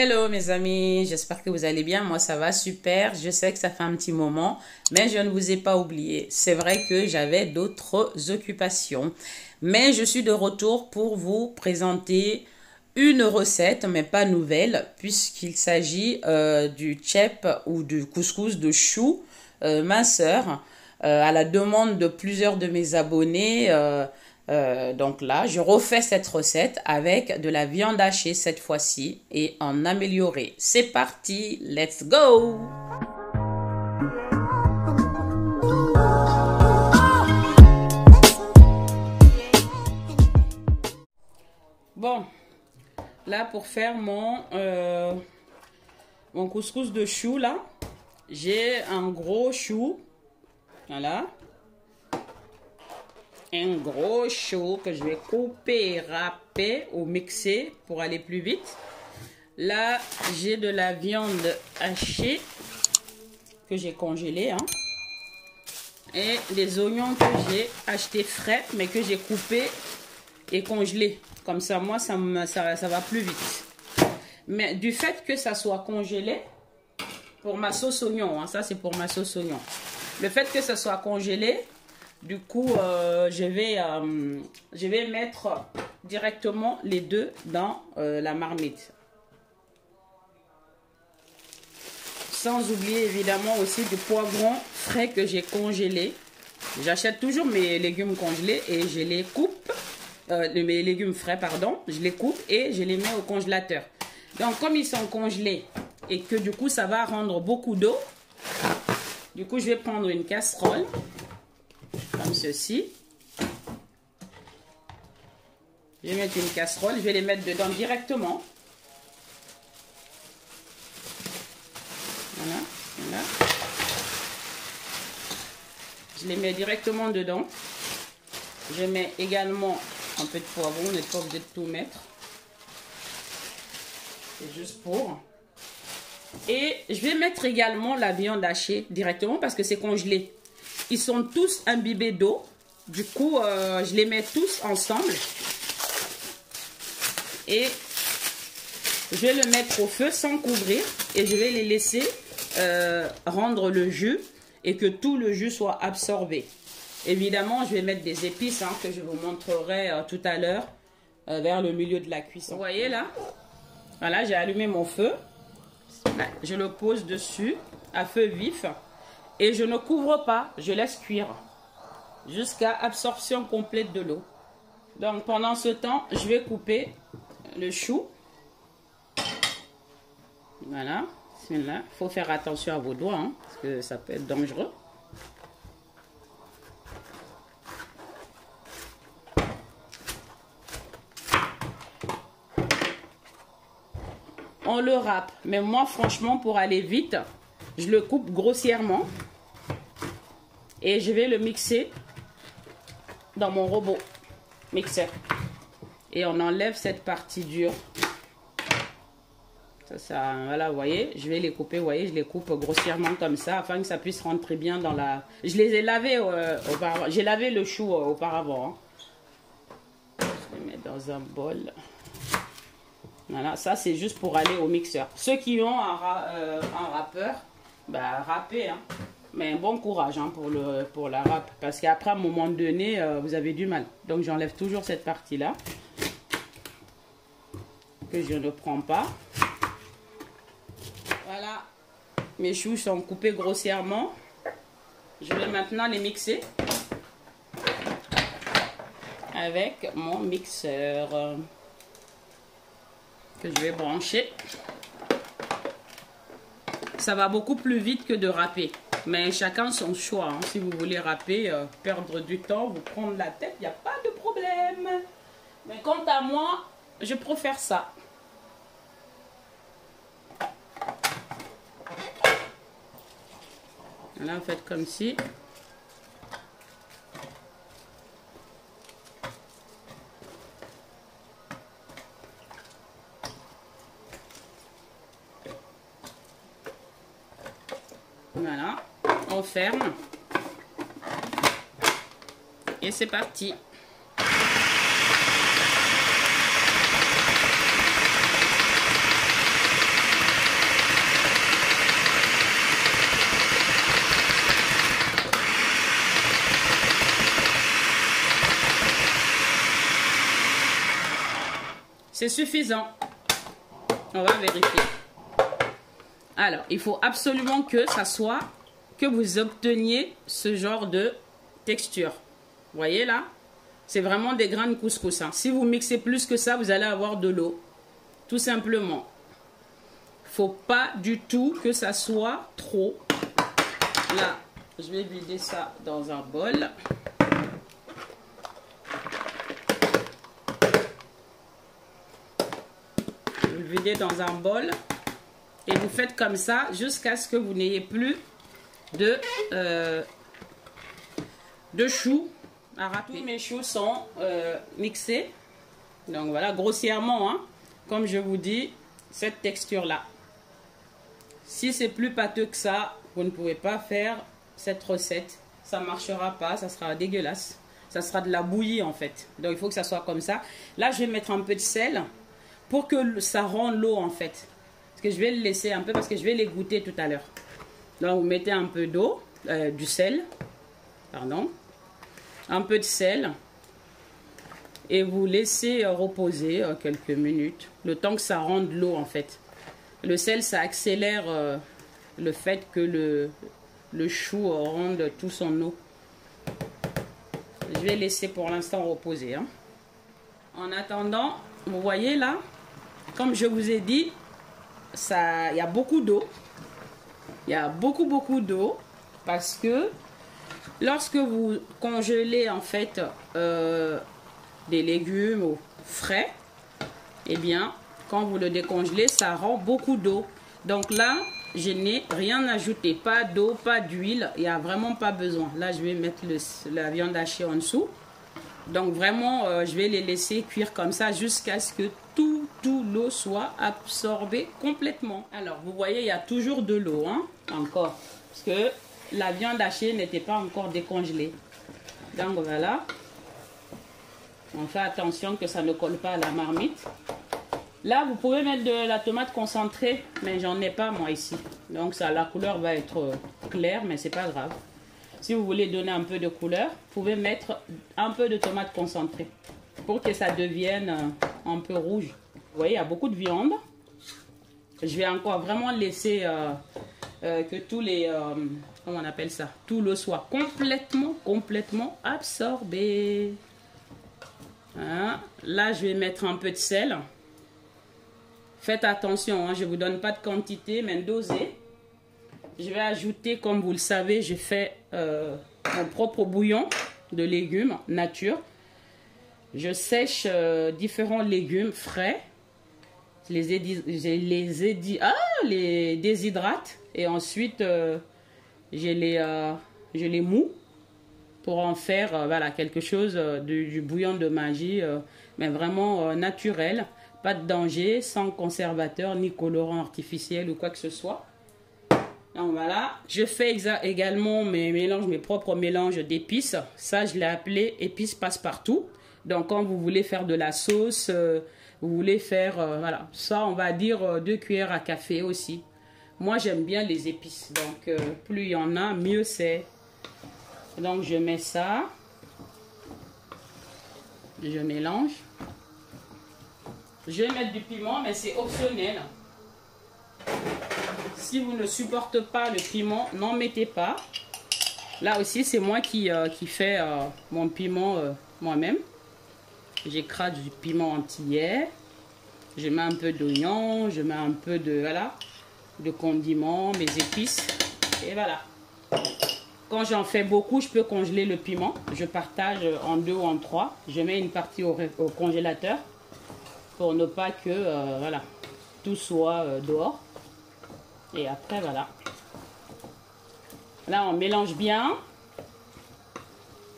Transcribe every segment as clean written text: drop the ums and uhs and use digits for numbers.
Hello mes amis, j'espère que vous allez bien. Moi ça va super. Je sais que ça fait un petit moment, mais je ne vous ai pas oublié. C'est vrai que j'avais d'autres occupations, mais je suis de retour pour vous présenter une recette, mais pas nouvelle, puisqu'il s'agit du tchèp ou du couscous de chou minceur, à la demande de plusieurs de mes abonnés. Donc là, je refais cette recette avec de la viande hachée cette fois-ci et en amélioré. C'est parti, let's go! Bon, là pour faire mon couscous de chou, là, j'ai un gros chou, voilà. Un gros chou que je vais couper, râper ou mixer pour aller plus vite. Là, j'ai de la viande hachée que j'ai congelée. Et des oignons que j'ai achetés frais, mais que j'ai coupés et congelés. Comme ça, moi, ça va plus vite. Mais du fait que ça soit congelé, pour ma sauce oignon, ça c'est pour ma sauce oignon. Le fait que ça soit congelé, du coup, je vais mettre directement les deux dans la marmite. Sans oublier évidemment aussi du poivron frais que j'ai congelé. J'achète toujours mes légumes congelés et je les coupe, mes légumes frais, pardon. Je les coupe et je les mets au congélateur. Donc, comme ils sont congelés et que du coup, ça va rendre beaucoup d'eau, du coup, je vais prendre une casserole. Comme ceci. Je vais mettre une casserole, je vais les mettre dedans directement. Voilà, voilà. Je les mets directement dedans. Je mets également un peu de poivron, on n'est pas obligé de tout mettre. C'est juste pour. Et je vais mettre également la viande hachée directement parce que c'est congelé. Ils sont tous imbibés d'eau. Du coup, je les mets tous ensemble. Et je vais le mettre au feu sans couvrir. Et je vais les laisser rendre le jus. Et que tout le jus soit absorbé. Évidemment, je vais mettre des épices que je vous montrerai tout à l'heure. Vers le milieu de la cuisson. Vous voyez là? Voilà, j'ai allumé mon feu. Je le pose dessus à feu vif. Et je ne couvre pas, je laisse cuire jusqu'à absorption complète de l'eau. Donc pendant ce temps, je vais couper le chou. Voilà, il faut faire attention à vos doigts, parce que ça peut être dangereux. On le râpe, mais moi franchement pour aller vite, je le coupe grossièrement. Et je vais le mixer dans mon robot mixeur. Et on enlève cette partie dure. Voilà, vous voyez, je vais les couper, vous voyez, je les coupe grossièrement comme ça, afin que ça puisse rentrer bien dans la... Je les ai lavés auparavant, j'ai lavé le chou auparavant. Je vais mettre dans un bol. Voilà, ça c'est juste pour aller au mixeur. Ceux qui ont un râpeur, bah râpez, mais bon courage pour la râpe. Parce qu'après, à un moment donné, vous avez du mal. Donc, j'enlève toujours cette partie-là. Que je ne prends pas. Voilà. Mes choux sont coupés grossièrement. Je vais maintenant les mixer. Avec mon mixeur. Que je vais brancher. Ça va beaucoup plus vite que de râper. Mais chacun son choix. Si vous voulez râper, perdre du temps, vous prendre la tête, il n'y a pas de problème. Mais quant à moi, je préfère ça. Là, vous faites comme ci. Voilà, on ferme. Et c'est parti. C'est suffisant. On va vérifier. Alors, il faut absolument que ça soit, que vous obteniez ce genre de texture. Vous voyez là? C'est vraiment des grains de couscous. Hein. Si vous mixez plus que ça, vous allez avoir de l'eau. Tout simplement. Faut pas du tout que ça soit trop. Là, je vais vider ça dans un bol. Vous le videz dans un bol. Et vous faites comme ça jusqu'à ce que vous n'ayez plus de choux. Tous mes choux sont mixés. Donc voilà, grossièrement, hein, comme je vous dis, cette texture-là. Si c'est plus pâteux que ça, vous ne pouvez pas faire cette recette. Ça ne marchera pas, ça sera dégueulasse. Ça sera de la bouillie en fait. Donc il faut que ça soit comme ça. Là, je vais mettre un peu de sel pour que ça rende l'eau en fait. Parce que je vais le laisser un peu parce que je vais les goûter tout à l'heure. Donc vous mettez un peu d'eau, du sel, pardon. Un peu de sel. Et vous laissez reposer quelques minutes. Le temps que ça rende l'eau en fait. Le sel, ça accélère le fait que le chou rende tout son eau. Je vais laisser pour l'instant reposer. Hein. En attendant, vous voyez là, comme je vous ai dit, il y a beaucoup d'eau. Il y a beaucoup d'eau parce que lorsque vous congelez en fait des légumes ou frais, eh bien, quand vous le décongelez, ça rend beaucoup d'eau. Donc là, je n'ai rien ajouté. Pas d'eau, pas d'huile. Il n'y a vraiment pas besoin. Là, je vais mettre la viande hachée en dessous. Donc vraiment, je vais les laisser cuire comme ça jusqu'à ce que tout l'eau soit absorbée complètement. Alors, vous voyez, il y a toujours de l'eau, hein, encore. Parce que la viande hachée n'était pas encore décongelée. Donc voilà. On fait attention que ça ne colle pas à la marmite. Là, vous pouvez mettre de la tomate concentrée, mais j'en ai pas moi ici. Donc ça, la couleur va être claire, mais c'est pas grave. Si vous voulez donner un peu de couleur, vous pouvez mettre un peu de tomate concentrée pour que ça devienne un peu rouge. Vous voyez, il y a beaucoup de viande. Je vais encore vraiment laisser que tous les... comment on appelle ça? Tout l'eau soit complètement absorbé. Hein? Là, je vais mettre un peu de sel. Faites attention, hein, je ne vous donne pas de quantité, mais dosez. Je vais ajouter, comme vous le savez, je fais mon propre bouillon de légumes nature. Je sèche différents légumes frais. Je les déshydrate. Et ensuite, je les moue pour en faire voilà, quelque chose du bouillon de magie, mais vraiment naturel. Pas de danger, sans conservateur ni colorant artificiel ou quoi que ce soit. Donc voilà, je fais également mes propres mélanges d'épices. Ça, je l'ai appelé épices passe-partout. Donc quand vous voulez faire de la sauce, vous voulez faire, voilà, ça on va dire 2 cuillères à café aussi. Moi j'aime bien les épices, donc plus il y en a, mieux c'est. Donc je mets ça, je mélange. Je vais mettre du piment, mais c'est optionnel. Si vous ne supportez pas le piment, n'en mettez pas. Là aussi, c'est moi qui fais mon piment moi-même. J'écrase du piment entier. Je mets un peu d'oignon, je mets un peu de, voilà, de condiments, mes épices. Et voilà. Quand j'en fais beaucoup, je peux congeler le piment. Je partage en 2 ou en 3. Je mets une partie au congélateur. Pour ne pas que voilà, tout soit dehors. Et après, voilà. Là, on mélange bien.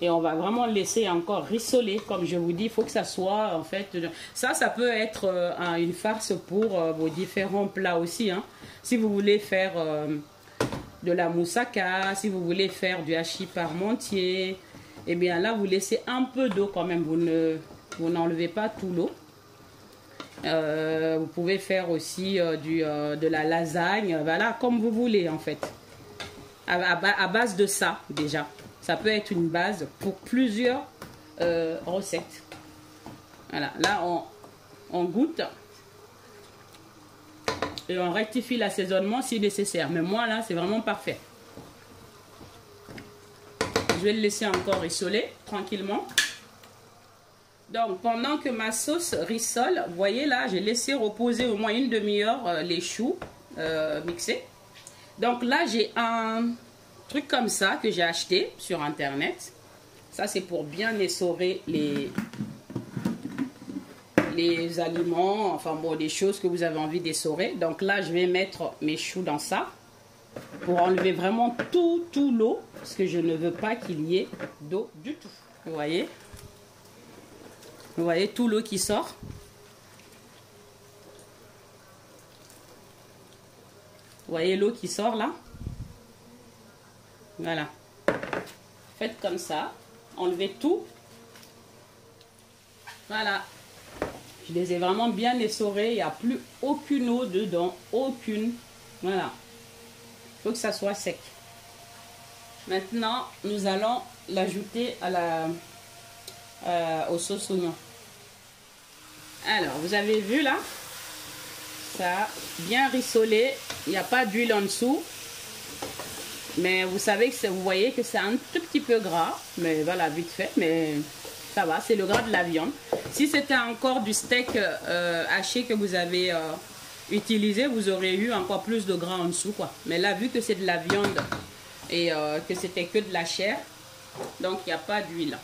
Et on va vraiment laisser encore rissoler. Comme je vous dis, il faut que ça soit, en fait... Ça peut être une farce pour vos différents plats aussi. Hein. Si vous voulez faire de la moussaka, si vous voulez faire du hachis parmentier, eh bien là, vous laissez un peu d'eau quand même. Vous n'enlevez pas tout l'eau. Vous pouvez faire aussi de la lasagne, voilà, comme vous voulez en fait. À base de ça déjà. Ça peut être une base pour plusieurs recettes. Voilà, là on goûte et on rectifie l'assaisonnement si nécessaire. Mais moi là, c'est vraiment parfait. Je vais le laisser encore rissoler tranquillement. Donc, pendant que ma sauce rissole, vous voyez là, j'ai laissé reposer au moins une demi-heure les choux mixés. Donc là, j'ai un truc comme ça que j'ai acheté sur Internet. Ça, c'est pour bien essorer les aliments, enfin bon, des choses que vous avez envie d'essorer. Donc là, je vais mettre mes choux dans ça pour enlever vraiment tout l'eau, parce que je ne veux pas qu'il y ait d'eau du tout. Vous voyez? Vous voyez tout l'eau qui sort. Vous voyez l'eau qui sort là? Voilà. Faites comme ça. Enlevez tout. Voilà. Je les ai vraiment bien essorés. Il n'y a plus aucune eau dedans. Aucune. Voilà. Il faut que ça soit sec. Maintenant, nous allons l'ajouter à aux sauces oignons. Alors, vous avez vu là? Ça a bien rissolé. Il n'y a pas d'huile en dessous. Mais vous savez que vous voyez que c'est un tout petit peu gras. Mais voilà, vite fait. Mais ça va, c'est le gras de la viande. Si c'était encore du steak haché que vous avez utilisé, vous aurez eu encore plus de gras en dessous, quoi. Mais là, vu que c'est de la viande et que c'était que de la chair, donc il n'y a pas d'huile.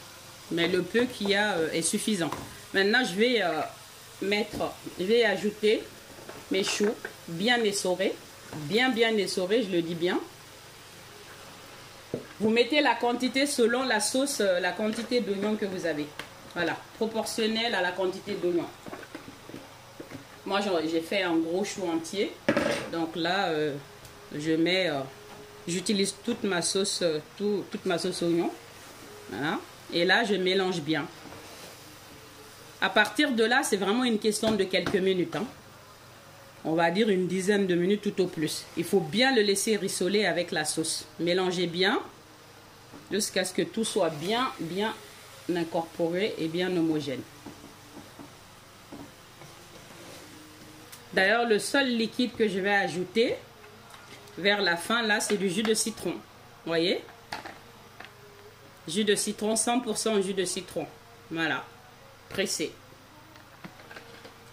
Mais le peu qu'il y a est suffisant. Maintenant, je vais ajouter mes choux bien essorés. Bien essorés, je le dis bien. Vous mettez la quantité selon la sauce, la quantité d'oignons que vous avez. Voilà, proportionnelle à la quantité d'oignons. Moi, j'ai fait un gros chou entier. Donc là, j'utilise toute ma sauce, toute ma sauce oignon. Voilà. Et là, je mélange bien. À partir de là, c'est vraiment une question de quelques minutes. Hein. On va dire une dizaine de minutes tout au plus. Il faut bien le laisser rissoler avec la sauce. Mélangez bien jusqu'à ce que tout soit bien incorporé et bien homogène. D'ailleurs, le seul liquide que je vais ajouter vers la fin, là, c'est du jus de citron. Vous voyez? Jus de citron, 100% jus de citron. Voilà. Pressé.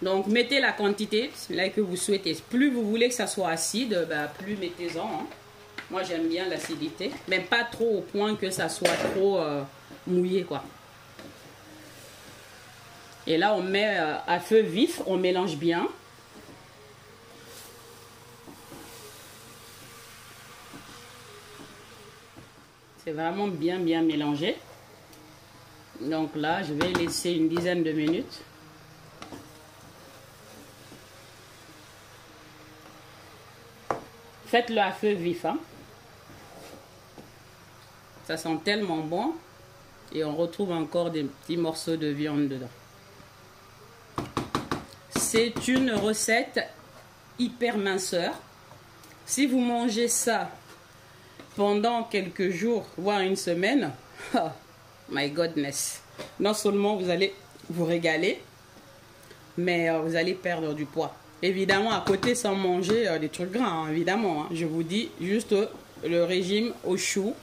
Donc, mettez la quantité là que vous souhaitez. Plus vous voulez que ça soit acide, bah, plus mettez-en. Hein. Moi, j'aime bien l'acidité. Mais pas trop au point que ça soit trop mouillé, quoi. Et là, on met à feu vif. On mélange bien. C'est vraiment bien mélangé. Donc là, je vais laisser une dizaine de minutes. Faites-le à feu vif. Hein. Ça sent tellement bon. Et on retrouve encore des petits morceaux de viande dedans. C'est une recette hyper minceur. Si vous mangez ça pendant quelques jours, voire une semaine, oh my goodness. Non seulement vous allez vous régaler, mais vous allez perdre du poids. Évidemment, à côté, sans manger des trucs gras, hein, évidemment. Hein. Je vous dis juste le régime au chou,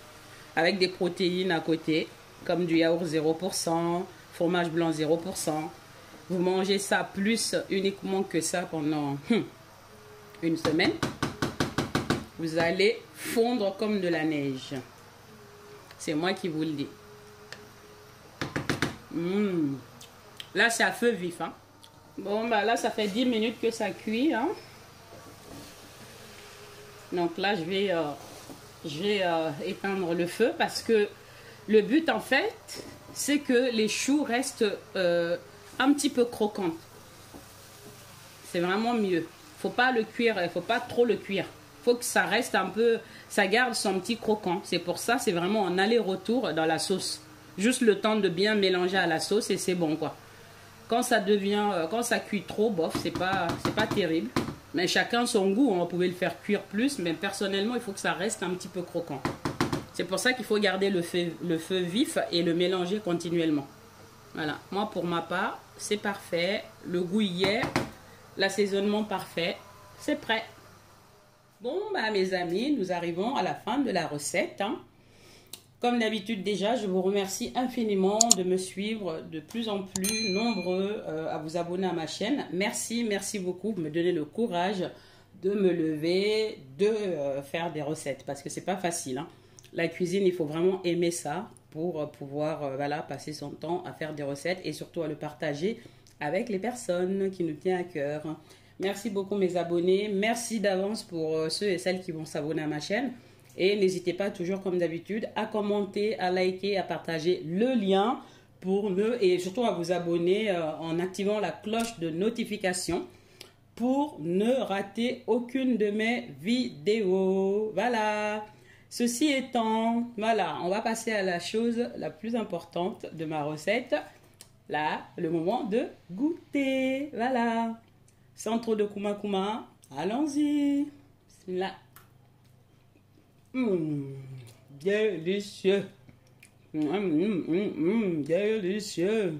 avec des protéines à côté, comme du yaourt 0%, fromage blanc 0%. Vous mangez ça plus uniquement que ça pendant une semaine. Vous allez fondre comme de la neige. C'est moi qui vous le dis. Là, c'est à feu vif. Hein. Bon, bah là, ça fait 10 minutes que ça cuit. Hein. Donc là, je vais éteindre le feu parce que le but, en fait, c'est que les choux restent un petit peu croquants. C'est vraiment mieux. Faut pas le cuire, il faut pas trop le cuire. Faut que ça reste un peu, ça garde son petit croquant. C'est pour ça, c'est vraiment un aller-retour dans la sauce. Juste le temps de bien mélanger à la sauce et c'est bon, quoi. Quand ça quand ça cuit trop, bof, c'est pas terrible. Mais chacun son goût, on pouvait le faire cuire plus, mais personnellement, il faut que ça reste un petit peu croquant. C'est pour ça qu'il faut garder le feu vif et le mélanger continuellement. Voilà, moi pour ma part, c'est parfait. Le goût y est, l'assaisonnement parfait, c'est prêt. Bon, bah mes amis, nous arrivons à la fin de la recette. Hein. Comme d'habitude déjà, je vous remercie infiniment de me suivre de plus en plus nombreux à vous abonner à ma chaîne. Merci, merci beaucoup de me donner le courage de me lever, de faire des recettes parce que c'est pas facile. Hein. La cuisine, il faut vraiment aimer ça pour pouvoir voilà, passer son temps à faire des recettes et surtout à le partager avec les personnes qui nous tiennent à cœur. Merci beaucoup mes abonnés. Merci d'avance pour ceux et celles qui vont s'abonner à ma chaîne. Et n'hésitez pas toujours comme d'habitude à commenter, à liker, à partager le lien et surtout à vous abonner en activant la cloche de notification pour ne rater aucune de mes vidéos. Voilà. Ceci étant, voilà, on va passer à la chose la plus importante de ma recette. Là, le moment de goûter. Voilà. Sans trop de kuma, allons-y. Là. Délicieux. Délicieux.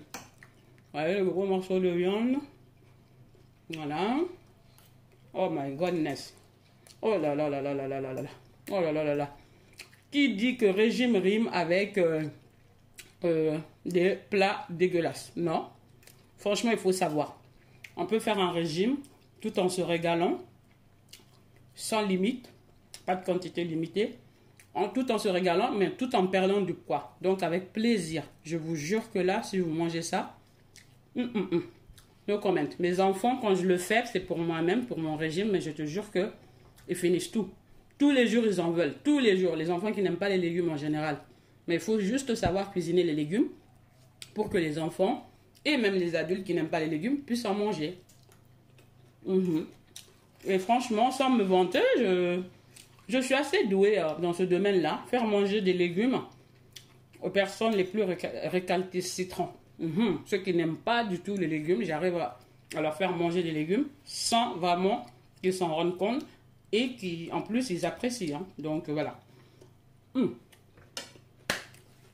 Voyez le gros morceau de viande. Voilà. Oh my goodness. Oh là là là là là là là là. Oh là là là là. Qui dit que régime rime avec des plats dégueulasses? Non. Franchement, il faut savoir. On peut faire un régime tout en se régalant, sans limite, pas de quantité limitée, tout en se régalant, mais tout en perdant du poids. Donc avec plaisir. Je vous jure que là, si vous mangez ça, no comment. Mes enfants, quand je le fais, c'est pour moi-même, pour mon régime, mais je te jure que ils finissent tout. Tous les jours, ils en veulent. Tous les jours. Les enfants qui n'aiment pas les légumes en général. Mais il faut juste savoir cuisiner les légumes pour que les enfants et même les adultes qui n'aiment pas les légumes puissent en manger. Et franchement, sans me vanter, je suis assez douée dans ce domaine-là. Faire manger des légumes aux personnes les plus récalcitrantes. Ceux qui n'aiment pas du tout les légumes, j'arrive à leur faire manger des légumes sans vraiment qu'ils s'en rendent compte et qui, en plus, ils apprécient. Hein. Donc, voilà.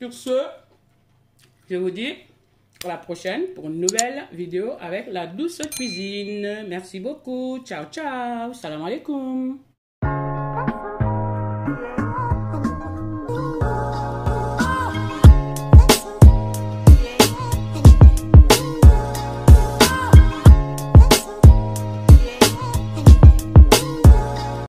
Sur ce, je vous dis à la prochaine pour une nouvelle vidéo avec la douce cuisine. Merci beaucoup. Ciao, ciao. Salam alaikum.